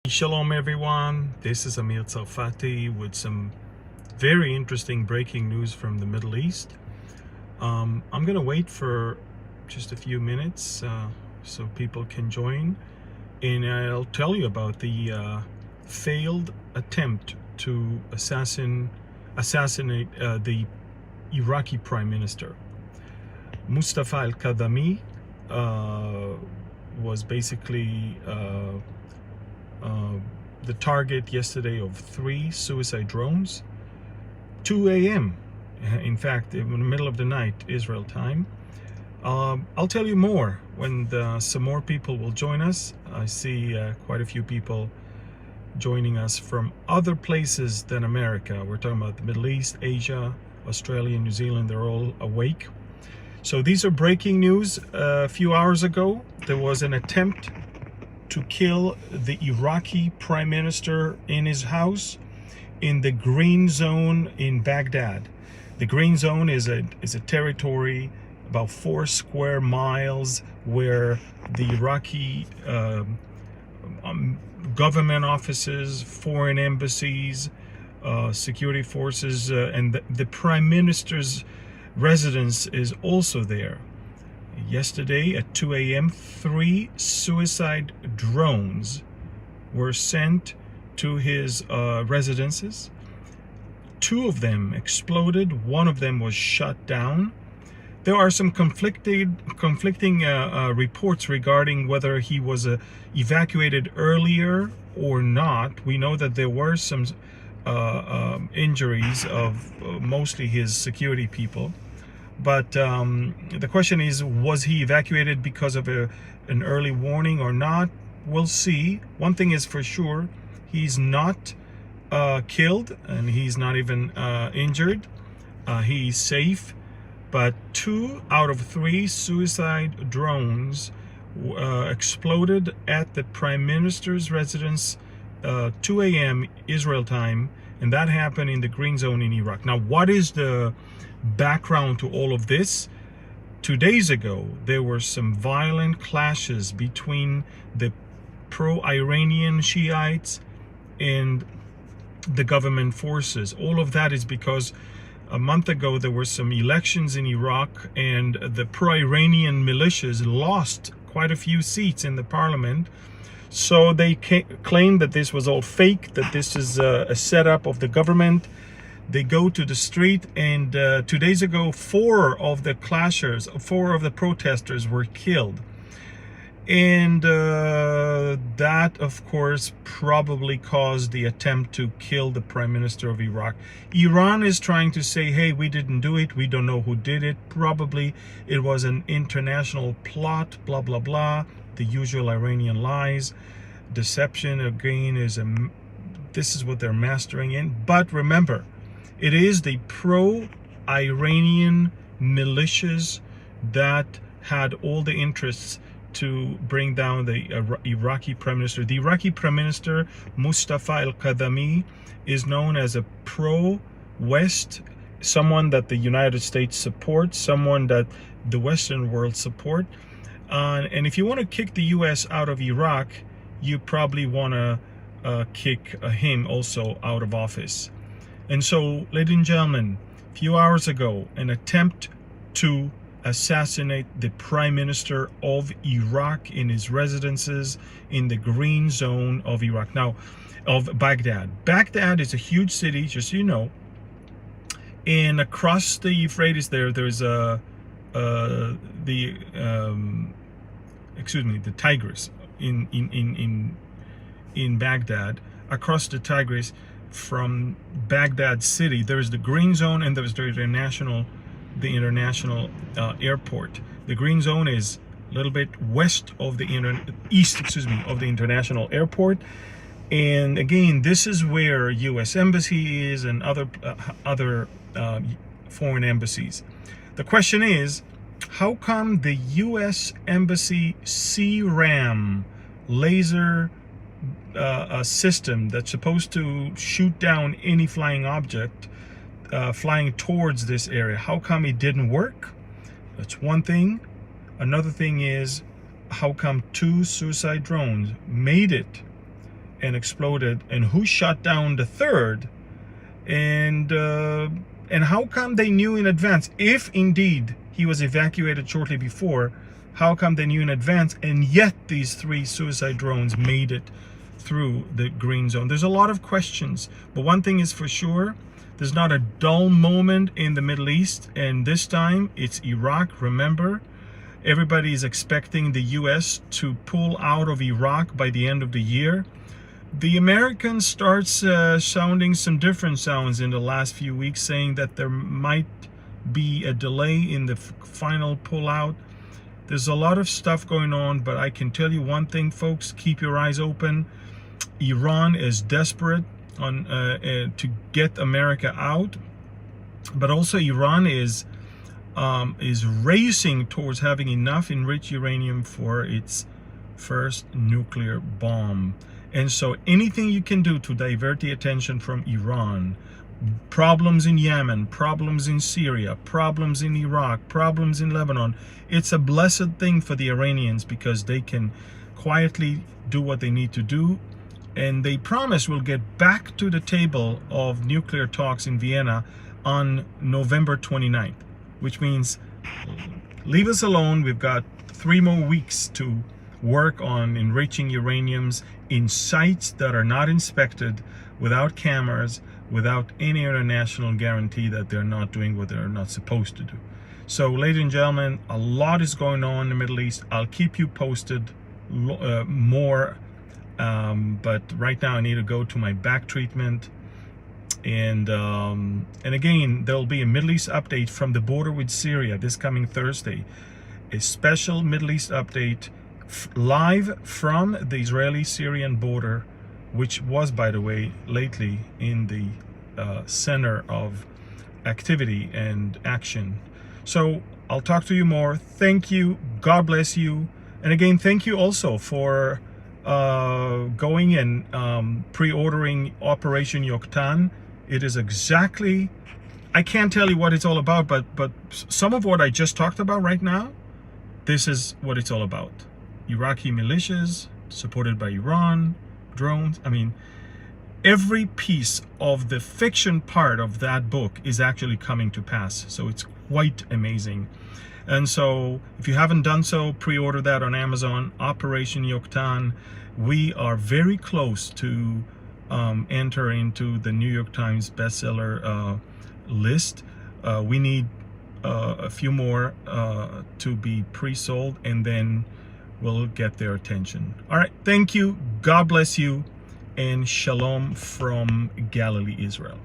Shalom everyone, this is Tsāl Fati with some very interesting breaking news from the Middle East. I'm gonna wait for just a few minutes so people can join, and I'll tell you about the failed attempt to assassinate the Iraqi Prime Minister. Mustafa al-Kadhimi was basically the target yesterday of 3 suicide drones, 2 a.m. in fact, in the middle of the night, Israel time. I'll tell you more when some more people will join us. I see quite a few people joining us from other places than America. We're talking about the Middle East, Asia, Australia, New Zealand. They're all awake. So these are breaking news. A few hours ago, there was an attempt to kill the Iraqi Prime Minister in his house in the Green Zone in Baghdad. The Green Zone is a territory about 4 square miles where the Iraqi government offices, foreign embassies, security forces, and the Prime Minister's residence is also there. Yesterday at 2 a.m., 3 suicide drones were sent to his residences. 2 of them exploded. 1 of them was shot down. There are some conflicting reports regarding whether he was evacuated earlier or not. We know that there were some injuries of mostly his security people. But the question is, was he evacuated because of an early warning or not? We'll see. One thing is for sure, he's not killed and he's not even injured. He's safe. But 2 out of 3 suicide drones exploded at the Prime Minister's residence 2 a.m. Israel time, and that happened in the Green Zone in Iraq. Now, what is the background to all of this? 2 days ago, there were some violent clashes between the pro-Iranian Shiites and the government forces. All of that is because a month ago there were some elections in Iraq, and the pro-Iranian militias lost quite a few seats in the parliament. So they claimed that this was all fake, that this is a setup of the government. They go to the street, and 2 days ago, 4 of the clashers, 4 of the protesters were killed. And that, of course, probably caused the attempt to kill the Prime Minister of Iraq. Iran is trying to say, hey, we didn't do it. We don't know who did it. Probably it was an international plot, blah, blah, blah. The usual Iranian lies. Deception, again, this is what they're mastering in. But remember, it is the pro-Iranian militias that had all the interests to bring down the Iraqi Prime Minister. The Iraqi Prime Minister, Mustafa al-Kadhimi, is known as a pro-West, someone that the United States supports, someone that the Western world support. And if you want to kick the U.S. out of Iraq, you probably want to kick him also out of office. And so, ladies and gentlemen, a few hours ago, an attempt to assassinate the Prime Minister of Iraq in his residences in the Green Zone of Iraq. Now, of Baghdad. Baghdad is a huge city, just so you know. And across the Euphrates there's the Tigris in Baghdad. Across the Tigris from Baghdad city, there's the Green Zone, and there's the international airport. The Green Zone is a little bit west of the of the international airport. And again, this is where U.S. embassy is and other foreign embassies. The question is, how come the U.S. embassy CRAM laser system that's supposed to shoot down any flying object flying towards this area, how come it didn't work? That's one thing. Another thing is, how come 2 suicide drones made it and exploded, and who shot down the third, and how come they knew in advance, if indeed he was evacuated shortly before, how come they knew in advance, and yet these 3 suicide drones made it through the green zone? There's a lot of questions, but one thing is for sure, there's not a dull moment in the Middle East, and this time it's Iraq. Remember, everybody is expecting the US to pull out of Iraq by the end of the year. The Americans starts sounding some different sounds in the last few weeks, saying that there might be a delay in the final pullout. There's a lot of stuff going on, but I can tell you one thing, folks, keep your eyes open. Iran is desperate to get America out, but also Iran is racing towards having enough enriched uranium for its first nuclear bomb. And so anything you can do to divert the attention from Iran, problems in Yemen, problems in Syria, problems in Iraq, problems in Lebanon, it's a blessed thing for the Iranians, because they can quietly do what they need to do, and they promise we'll get back to the table of nuclear talks in Vienna on November 29th, which means leave us alone. We've got 3 more weeks to work on enriching uraniums in sites that are not inspected, without cameras, without any international guarantee that they're not doing what they're not supposed to do. So, ladies and gentlemen, a lot is going on in the Middle East. I'll keep you posted more, but right now I need to go to my back treatment. And again, there'll be a Middle East update from the border with Syria this coming Thursday. A special Middle East update live from the Israeli-Syrian border, which was, by the way, lately in the center of activity and action. So I'll talk to you more. Thank you. God bless you. And again, thank you also for going and pre-ordering Operation Yoktan. It is exactly, I can't tell you what it's all about, but some of what I just talked about right now, this is what it's all about. Iraqi militias supported by Iran, drones. I mean, every piece of the fiction part of that book is actually coming to pass. So it's quite amazing. And so if you haven't done so, pre-order that on Amazon, Operation Yoktan. We are very close to enter into the New York Times bestseller list. We need a few more to be pre-sold, and then we'll get their attention. All right, thank you. God bless you, and shalom from Galilee, Israel.